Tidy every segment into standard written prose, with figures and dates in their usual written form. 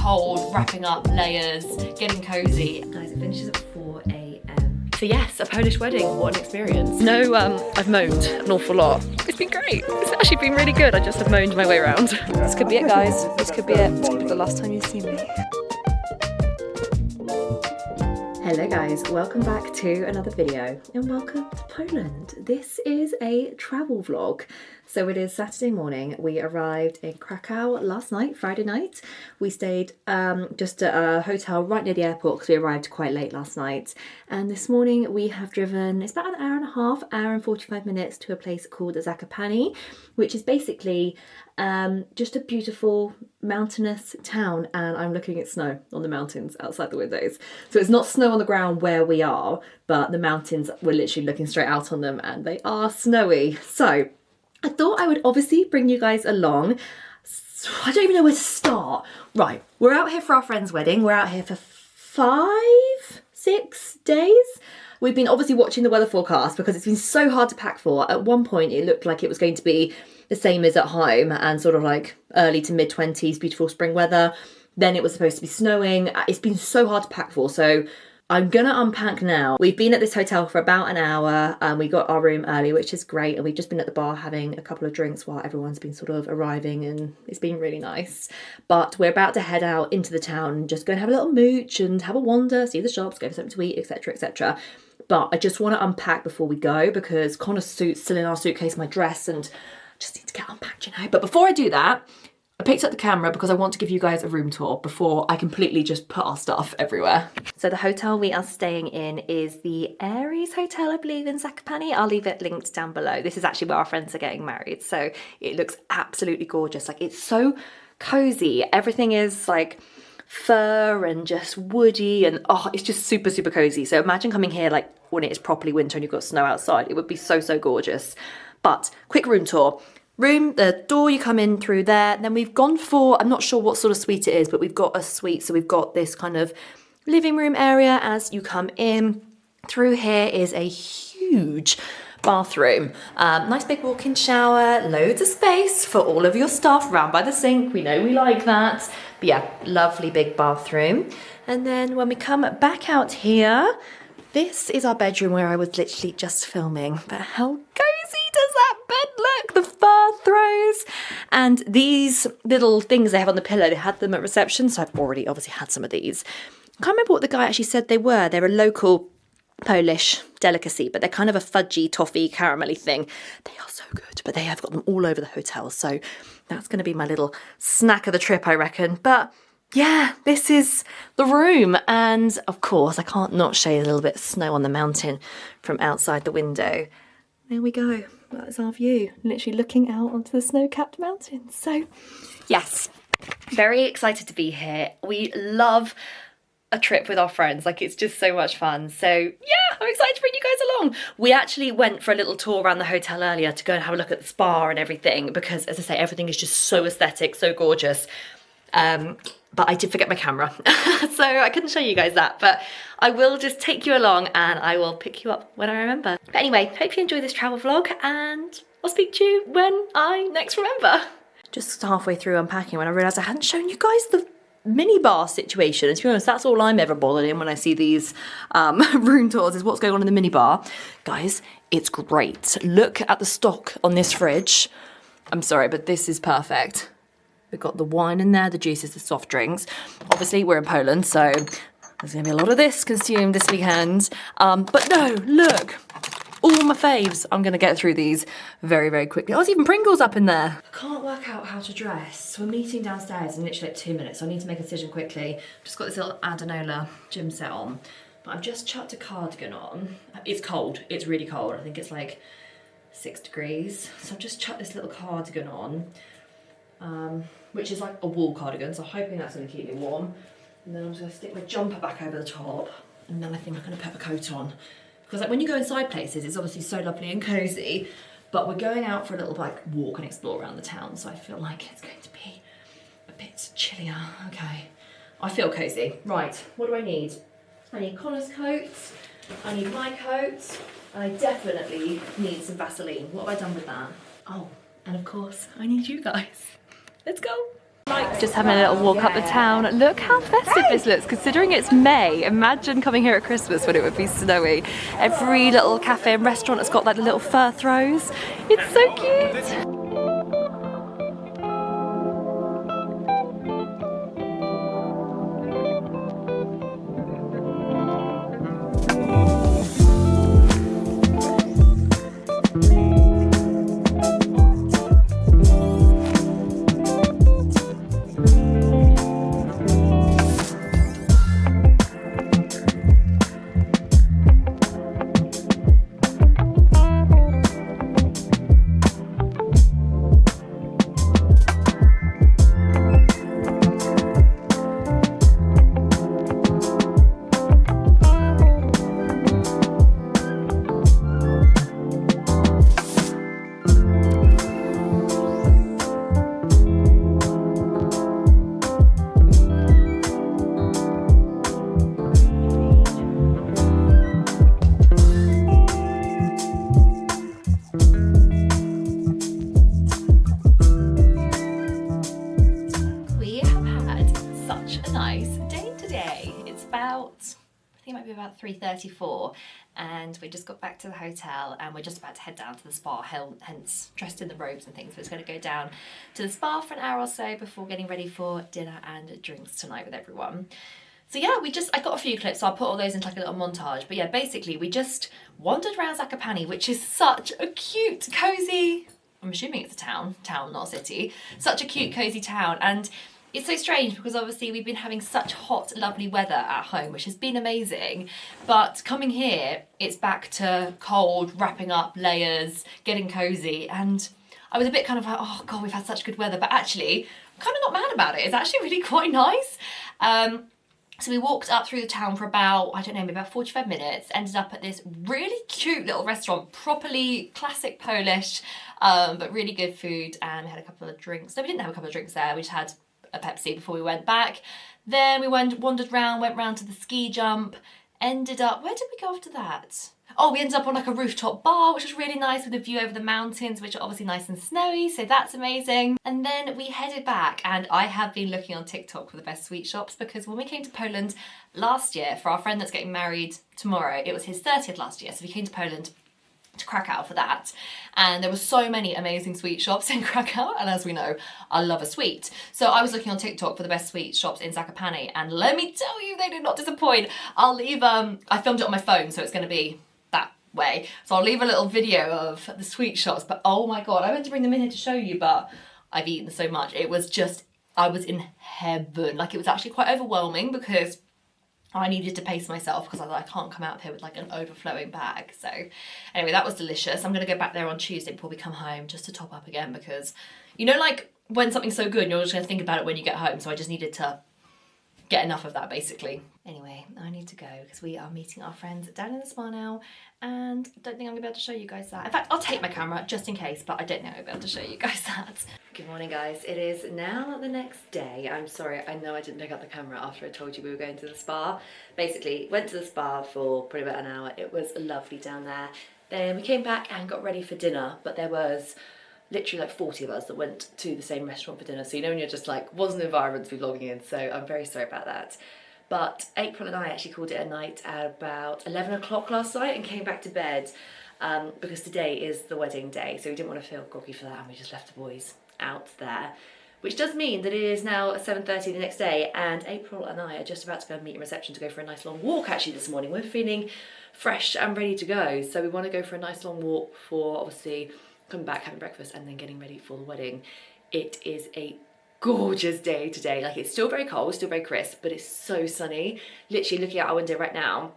cold, wrapping up layers, getting cozy. Guys, it finishes at 4 AM. So yes, a Polish wedding, what an experience. No, I've moaned an awful lot. It's been great. It's actually been really good. I just have moaned my way around. This could be it, guys. This could be it. This could be the last time you see me. Hello guys, welcome back to another video and welcome to Poland. This is a travel vlog. So it is Saturday morning. We arrived in Krakow last night, Friday night. We stayed just at a hotel right near the airport because we arrived quite late last night. And this morning we have driven, it's about an hour and a half, hour and 45 minutes to a place called ZAKOPANE, which is basically just a beautiful mountainous town, and I'm looking at snow on the mountains outside the windows. So it's not snow on the ground where we are, but the mountains, we're literally looking straight out on them and they are snowy. So I thought I would obviously bring you guys along. I don't even know where to start. Right, we're out here for our friend's wedding. We're out here for 5-6 days. We've been obviously watching the weather forecast because it's been so hard to pack for. At one point it looked like it was going to be the same as at home and sort of like early to mid 20s, beautiful spring weather. Then it was supposed to be snowing. It's been so hard to pack for. So I'm gonna unpack now. We've been at this hotel for about an hour and we got our room early, which is great. And we've just been at the bar having a couple of drinks while everyone's been sort of arriving, and it's been really nice. But we're about to head out into the town and just go and have a little mooch and have a wander, see the shops, go for something to eat, etc, etc. But I just want to unpack before we go because Connor's suit's still in our suitcase, my dress, and just need to get unpacked, you know. But before I do that, I picked up the camera because I want to give you guys a room tour before I completely just put our stuff everywhere. So the hotel we are staying in is the Aries Hotel, I believe, in Zakopane. I'll leave it linked down below. This is actually where our friends are getting married. So it looks absolutely gorgeous. Like, it's so cozy. Everything is like fur and just woody, and oh, it's just super, super cozy. So imagine coming here like when it is properly winter and you've got snow outside. It would be so, so gorgeous. But quick room tour. Room, the door you come in through there. Then we've gone for, I'm not sure what sort of suite it is, but we've got a suite. So we've got this kind of living room area as you come in. Through here is a huge bathroom. Nice big walk-in shower, loads of space for all of your stuff round by the sink. We know we like that. But yeah, lovely big bathroom. And then when we come back out here, this is our bedroom where I was literally just filming. But how cozy does that bed look? The fur throws. And these little things they have on the pillow, they had them at reception, so I've already obviously had some of these. I can't remember what the guy actually said they were. They're a local Polish delicacy, but they're kind of a fudgy, toffee, caramelly thing. They are so good, but they have got them all over the hotel. So that's going to be my little snack of the trip, I reckon. But yeah, this is the room. And of course, I can't not show you a little bit of snow on the mountain from outside the window. There we go. That is our view, literally looking out onto the snow-capped mountains. So yes, very excited to be here. We love a trip with our friends, like it's just so much fun. So yeah, I'm excited to bring you guys along. We actually went for a little tour around the hotel earlier to go and have a look at the spa and everything because, as I say, everything is just so aesthetic, so gorgeous. But I did forget my camera, so I couldn't show you guys that, but I will just take you along and I will pick you up when I remember. But anyway, hope you enjoy this travel vlog and I'll speak to you when I next remember. Just halfway through unpacking when I realised I hadn't shown you guys the minibar situation, and to be honest, that's all I'm ever bothered in when I see these room tours, is what's going on in the minibar. Guys, it's great. Look at the stock on this fridge. I'm sorry, but this is perfect. We've got the wine in there, the juices, the soft drinks. Obviously, we're in Poland, so there's going to be a lot of this consumed this weekend. But no, look, all my faves. I'm going to get through these very, very quickly. Oh, there's even Pringles up in there. I can't work out how to dress. We're meeting downstairs in literally like 2 minutes, so I need to make a decision quickly. Just got this little Adanola gym set on, but I've just chucked a cardigan on. It's cold. It's really cold. I think it's like 6 degrees. So I've just chucked this little cardigan on. Which is like a wool cardigan, so I'm hoping that's going to keep me warm. And then I'm just going to stick my jumper back over the top, and then I think I'm going to put a coat on. Because like when you go inside places, it's obviously so lovely and cosy, but we're going out for a little like walk and explore around the town, so I feel like it's going to be a bit chillier. Okay, I feel cozy. Right, what do I need? I need Connor's coat, I need my coat, and I definitely need some Vaseline. What have I done with that? Oh, and of course, I need you guys. Let's go. Just having a little walk up the town. Look how festive this looks, considering it's May. Imagine coming here at Christmas when it would be snowy. Every little cafe and restaurant has got like the little fir throws. It's so cute. It might be about 3:34 and we just got back to the hotel and we're just about to head down to the spa, hence dressed in the robes and things. We're just going to go down to the spa for an hour or so before getting ready for dinner and drinks tonight with everyone. So yeah, I got a few clips, so I'll put all those into like a little montage. But yeah, basically we just wandered around Zakopane, which is such a cute, cozy, I'm assuming it's a town, not a city, such a cute, cozy town. And it's so strange because obviously we've been having such hot, lovely weather at home, which has been amazing. But coming here, it's back to cold, wrapping up layers, getting cozy. And I was a bit kind of like, oh God, we've had such good weather. But actually, I'm kind of not mad about it. It's actually really quite nice. So we walked up through the town for about, I don't know, maybe about 45 minutes, ended up at this really cute little restaurant, properly classic Polish, but really good food. And we had a couple of drinks. No, we didn't have a couple of drinks there. We just had a Pepsi before we went back. Then we wandered around, went round to the ski jump, ended up, where did we go after that? Oh, we ended up on like a rooftop bar, which was really nice with a view over the mountains, which are obviously nice and snowy, so that's amazing. And then we headed back, and I have been looking on TikTok for the best sweet shops because when we came to Poland last year, for our friend that's getting married tomorrow, it was his 30th last year, so we came to Poland to Krakow for that, and there were so many amazing sweet shops in Krakow, and as we know, I love a sweet. So I was looking on TikTok for the best sweet shops in Zakopane, and let me tell you, they did not disappoint. I'll leave, I filmed it on my phone, so it's going to be that way, so I'll leave a little video of the sweet shops, but oh my God, I went to bring them in here to show you, but I've eaten so much, it was just, I was in heaven. Like, it was actually quite overwhelming because I needed to pace myself because I was like, I can't come out here with like an overflowing bag. So anyway, that was delicious. I'm going to go back there on Tuesday before we come home just to top up again because, you know, like when something's so good, you're just going to think about it when you get home. So I just needed to get enough of that basically. Anyway, I need to go because we are meeting our friends down in the spa now and I don't think I'm going to be able to show you guys that. In fact, I'll take my camera just in case, but I don't think I'll be able to show you guys that. Good morning, guys. It is now the next day. I'm sorry, I know I didn't pick up the camera after I told you we were going to the spa. Basically, went to the spa for probably about an hour. It was lovely down there. Then we came back and got ready for dinner, but there was literally like 40 of us that went to the same restaurant for dinner. So you know when you're just like, wasn't an environment to be vlogging in, so I'm very sorry about that. But April and I actually called it a night at about 11 o'clock last night and came back to bed because today is the wedding day. So we didn't want to feel groggy for that and we just left the boys out there. Which does mean that it is now 7:30 the next day and April and I are just about to go and meet in reception to go for a nice long walk actually this morning. We're feeling fresh and ready to go. So we want to go for a nice long walk for obviously coming back, having breakfast and then getting ready for the wedding. It is a gorgeous day today. Like, it's still very cold, still very crisp, but it's so sunny. Literally looking out our window right now,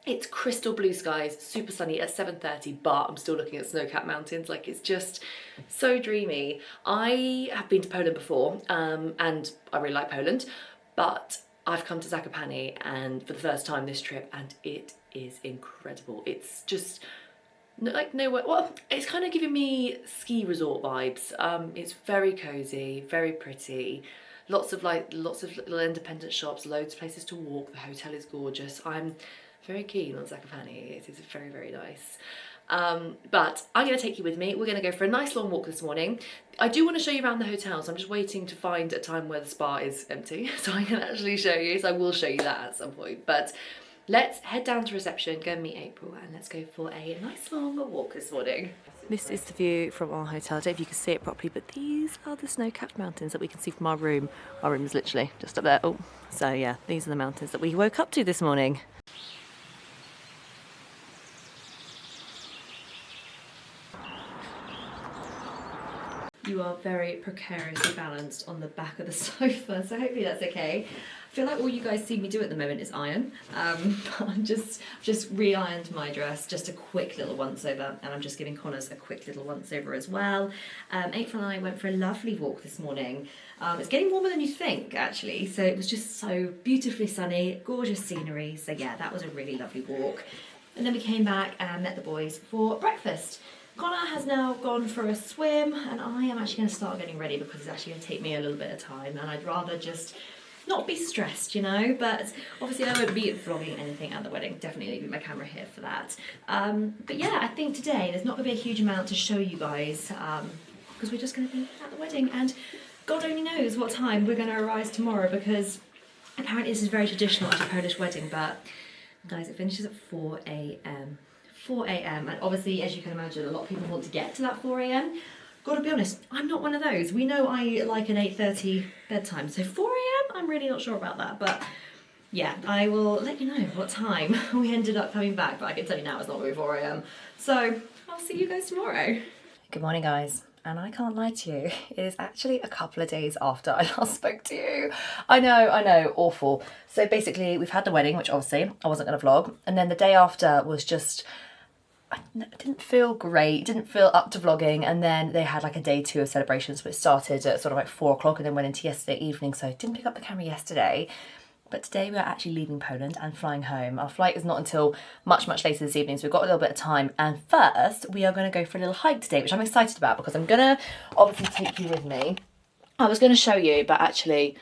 it's crystal blue skies, super sunny at 7:30, but I'm still looking at snow-capped mountains. Like, it's just so dreamy. I have been to Poland before, and I really like Poland, but I've come to Zakopane and for the first time this trip, and it is incredible. It's just like nowhere, well, it's kind of giving me ski resort vibes. It's very cozy, very pretty, lots of little independent shops, loads of places to walk. The hotel is gorgeous. I'm very keen on Zakopane. It is very, very nice. But I'm going to take you with me. We're going to go for a nice long walk this morning. I do want to show you around the hotel, so I'm just waiting to find a time where the spa is empty so I can actually show you. So I will show you that at some point. But let's head down to reception, go and meet April, and let's go for a nice long walk this morning. This is the view from our hotel. I don't know if you can see it properly, but these are the snow-capped mountains that we can see from our room. Our room is literally just up there. Oh, so yeah, these are the mountains that we woke up to this morning. You are very precariously balanced on the back of the sofa, so hopefully that's okay. I feel like all you guys see me do at the moment is iron. I'm just re-ironed my dress, just a quick little once over, and I'm just giving Connors a quick little once over as well. April and I went for a lovely walk this morning. It's getting warmer than you think, actually, so it was just so beautifully sunny, gorgeous scenery, so yeah, that was a really lovely walk. And then we came back and met the boys for breakfast. Connor has now gone for a swim, and I am actually going to start getting ready because it's actually going to take me a little bit of time, and I'd rather just not be stressed, you know, but obviously I won't be vlogging anything at the wedding, definitely leaving my camera here for that. But yeah, I think today there's not going to be a huge amount to show you guys because we're just going to be at the wedding, and God only knows what time we're going to arise tomorrow, because apparently this is very traditional at a Polish wedding, but guys, it finishes at 4 a.m. 4 a.m. and obviously, as you can imagine, a lot of people want to get to that 4 a.m. Gotta be honest, I'm not one of those. We know I like an 8:30 bedtime, so 4 a.m. I'm really not sure about that, but yeah, I will let you know what time we ended up coming back, but I can tell you now it's not going to be 4 a.m. So I'll see you guys tomorrow. Good morning, guys. And I can't lie to you, it is actually a couple of days after I last spoke to you. I know, awful. So basically, we've had the wedding, which obviously I wasn't going to vlog, and then the day after was just, I didn't feel great, didn't feel up to vlogging, and then they had like a day 2 of celebrations, which started at sort of like 4 o'clock and then went into yesterday evening, so I didn't pick up the camera yesterday. But today we're actually leaving Poland and flying home. Our flight is not until much later this evening, so we've got a little bit of time. And first, we are going to go for a little hike today, which I'm excited about because I'm going to obviously take you with me. I was going to show you, but actually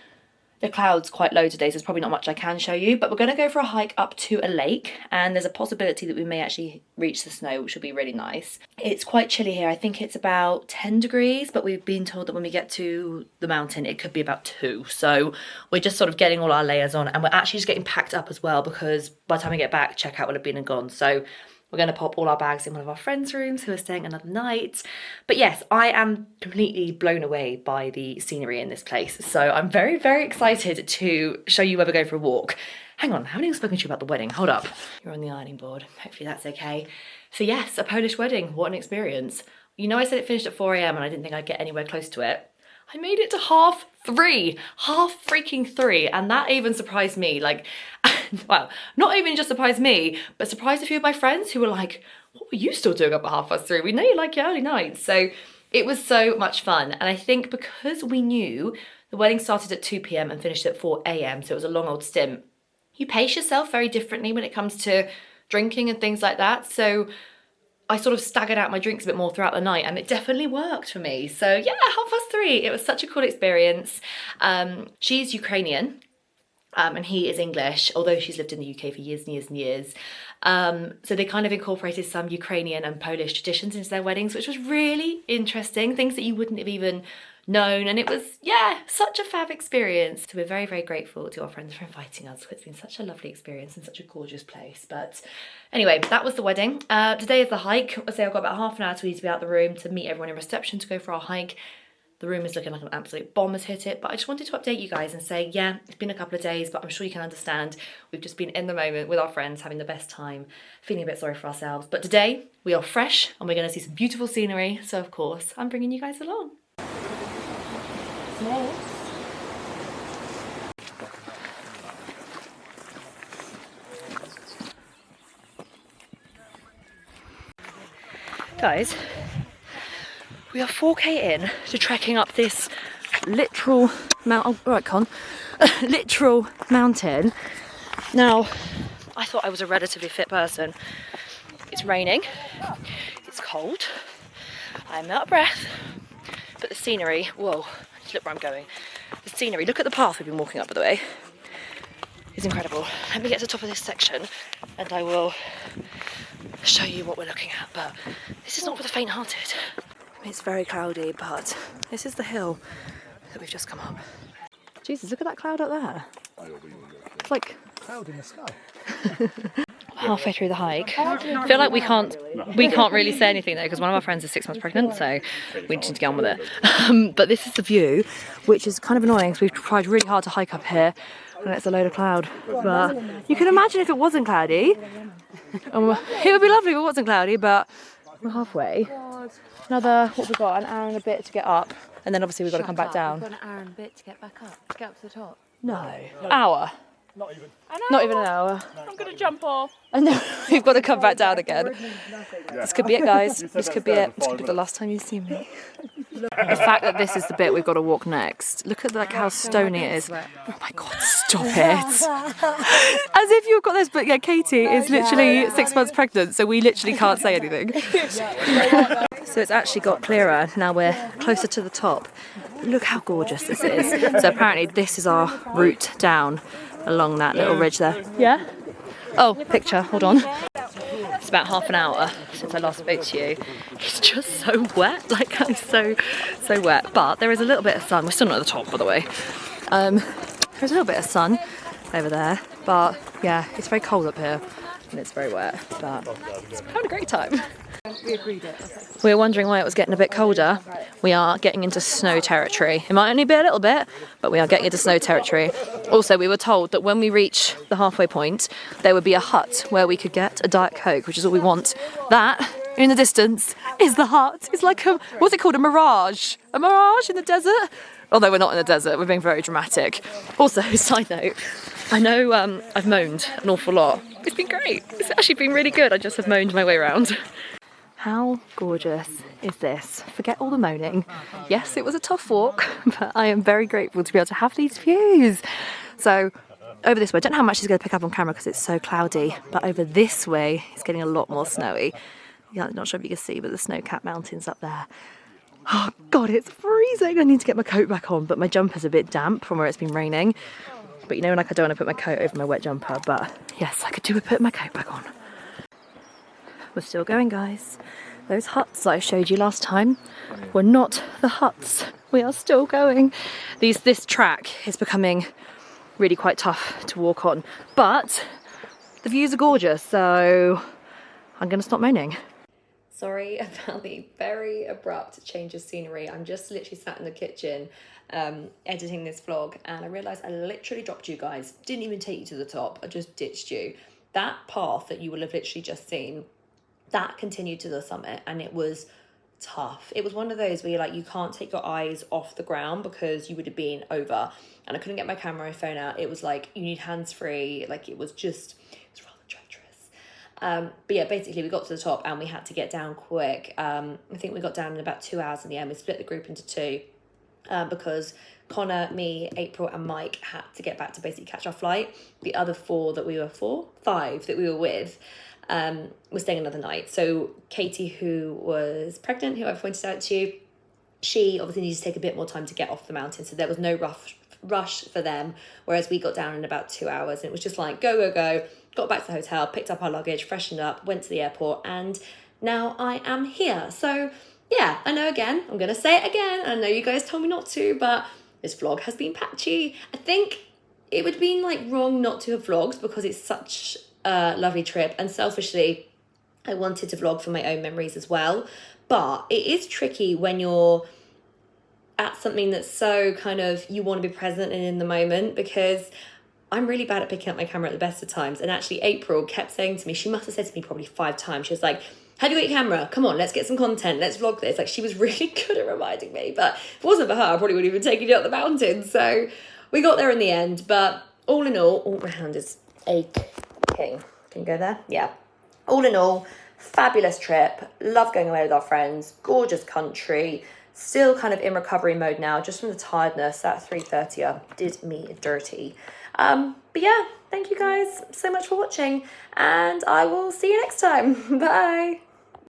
the cloud's quite low today, so there's probably not much I can show you. But we're going to go for a hike up to a lake, and there's a possibility that we may actually reach the snow, which will be really nice. It's quite chilly here. I think it's about 10 degrees, but we've been told that when we get to the mountain, it could be about 2. So we're just sort of getting all our layers on, and we're actually just getting packed up as well, because by the time we get back, checkout will have been and gone. So we're going to pop all our bags in one of our friends' rooms who are staying another night. But yes, I am completely blown away by the scenery in this place. So I'm very excited to show you where we're going for a walk. Hang on, I haven't even spoken to you about the wedding. Hold up. You're on the ironing board. Hopefully that's okay. So yes, a Polish wedding. What an experience. You know, I said it finished at 4 a.m. and I didn't think I'd get anywhere close to it. I made it to half freaking 3, and that even surprised me. Like, well, not even just surprised me, but surprised a few of my friends who were like, what were you still doing up at 3:30? We know you like your early nights. So it was so much fun, and I think because we knew the wedding started at 2 p.m. and finished at 4 a.m, so it was a long old stint, you pace yourself very differently when it comes to drinking and things like that. So I sort of staggered out my drinks a bit more throughout the night, and it definitely worked for me. So yeah, 3:30. It was such a cool experience. She's Ukrainian, and he is English, although she's lived in the UK for years and years and years. So they kind of incorporated some Ukrainian and Polish traditions into their weddings, which was really interesting, things that you wouldn't have even known. And it was, yeah, such a fab experience. So we're very grateful to our friends for inviting us. It's been such a lovely experience and such a gorgeous place. But anyway, that was the wedding. Today is the hike. I'd say I've got about half an hour to be out the room to meet everyone in reception to go for our hike. The room is looking like an absolute bomb has hit it, but I just wanted to update you guys and say, yeah, it's been a couple of days, but I'm sure you can understand. We've just been in the moment with our friends, having the best time, feeling a bit sorry for ourselves. But today, we are fresh, and we're going to see some beautiful scenery, so of course, I'm bringing you guys along. Guys, we are 4k in to trekking up this literal literal mountain. Now, I thought I was a relatively fit person. It's raining, it's cold, I'm out of breath, but the scenery, whoa, just look where I'm going. The scenery, look at the path we've been walking up, by the way, is incredible. Let me get to the top of this section and I will show you what we're looking at, but this is not for the faint-hearted. It's very cloudy, but this is the hill that we've just come up. Jesus, look at that cloud up there. It's like cloud in the sky. Halfway through the hike. I feel like we can't really say anything though, because one of our friends is 6 months pregnant, so we just need to get on with it. But this is the view, which is kind of annoying because we've tried really hard to hike up here and it's a load of cloud. But you can imagine if it wasn't cloudy. It would be lovely if it wasn't cloudy, but we're halfway. Another, what we got, an hour and a bit to get up, and then obviously we've got to come back down. We've got an hour and a bit to get back up, to get up to the top. No. Hour. Not even. Not even an hour. I'm going to jump off. And then we've got to come back down again. This could be it, guys. This could be it. This could be the last time you see me. The fact that this is the bit we've got to walk next. Look at like how stony it is. Oh my God, stop it. As if you've got this, but yeah, Katie is literally 6 months pregnant, so we literally can't say anything. So it's actually got clearer. Now we're closer to the top. Look how gorgeous this is. So apparently this is our route down along that little ridge there. Yeah? Oh, picture, hold on. It's about half an hour since I last spoke to you. It's just so wet, like I'm so wet. But there is a little bit of sun. We're still not at the top, by the way. There's a little bit of sun over there, but yeah, it's very cold up here and it's very wet, but it's having a great time. We agreed it. We were wondering why it was getting a bit colder. We are getting into snow territory. It might only be a little bit, but we are getting into snow territory. Also, we were told that when we reach the halfway point, there would be a hut where we could get a Diet Coke, which is all we want. That, in the distance, is the hut. It's like a, what's it called, a mirage? A mirage in the desert? Although we're not in the desert, we're being very dramatic. Also, side note, I know I've moaned an awful lot. It's been great. It's actually been really good. I just have moaned my way around. How gorgeous is this? Forget all the moaning. Yes, it was a tough walk, but I am very grateful to be able to have these views. So over this way, I don't know how much it's going to pick up on camera because it's so cloudy, but over this way, it's getting a lot more snowy. Yeah, I'm not sure if you can see, but the snow-capped mountains up there. Oh God, it's freezing. I need to get my coat back on, but my jumper's a bit damp from where it's been raining. But you know, like I don't want to put my coat over my wet jumper, but yes, I could do with putting my coat back on. We're still going, guys. Those huts that I showed you last time were not the huts. We are still going. This track is becoming really quite tough to walk on, but the views are gorgeous, so I'm going to stop moaning. Sorry about the very abrupt change of scenery. I'm just literally sat in the kitchen editing this vlog, and I realised I literally dropped you guys. Didn't even take you to the top. I just ditched you. That path that you will have literally just seen, that continued to the summit, and it was tough. It was one of those where you're like, you can't take your eyes off the ground because you would have been over, and I couldn't get my camera and phone out. It was like, you need hands-free. Like it was rather treacherous. But yeah, basically we got to the top and we had to get down quick. I think we got down in about 2 hours in the end. We split the group into two because Connor, me, April and Mike had to get back to basically catch our flight. The other five that we were with was staying another night. So Katie, who was pregnant, who I pointed out to you, she obviously needed to take a bit more time to get off the mountain, so there was no rush for them, whereas we got down in about 2 hours, and it was just like go, got back to the hotel, picked up our luggage, freshened up, went to the airport, and now I am here. So yeah, I know, again, I'm gonna say it again, I know you guys told me not to, but this vlog has been patchy. I think it would have been like wrong not to have vlogged because it's such a lovely trip, and selfishly I wanted to vlog for my own memories as well. But it is tricky when you're at something that's so kind of, you want to be present and in the moment, because I'm really bad at picking up my camera at the best of times. And actually April kept saying to me, she must have said to me probably 5 times, she was like, have you got your camera? Come on, let's get some content, let's vlog this. Like, she was really good at reminding me, but if it wasn't for her, I probably wouldn't even taken you up the mountain. So we got there in the end, but all in all, my hand is aching. Can you go there? Yeah. All in all, fabulous trip. Love going away with our friends. Gorgeous country. Still kind of in recovery mode now, just from the tiredness. That 3:30 did me dirty. But yeah, thank you guys so much for watching, and I will see you next time. Bye.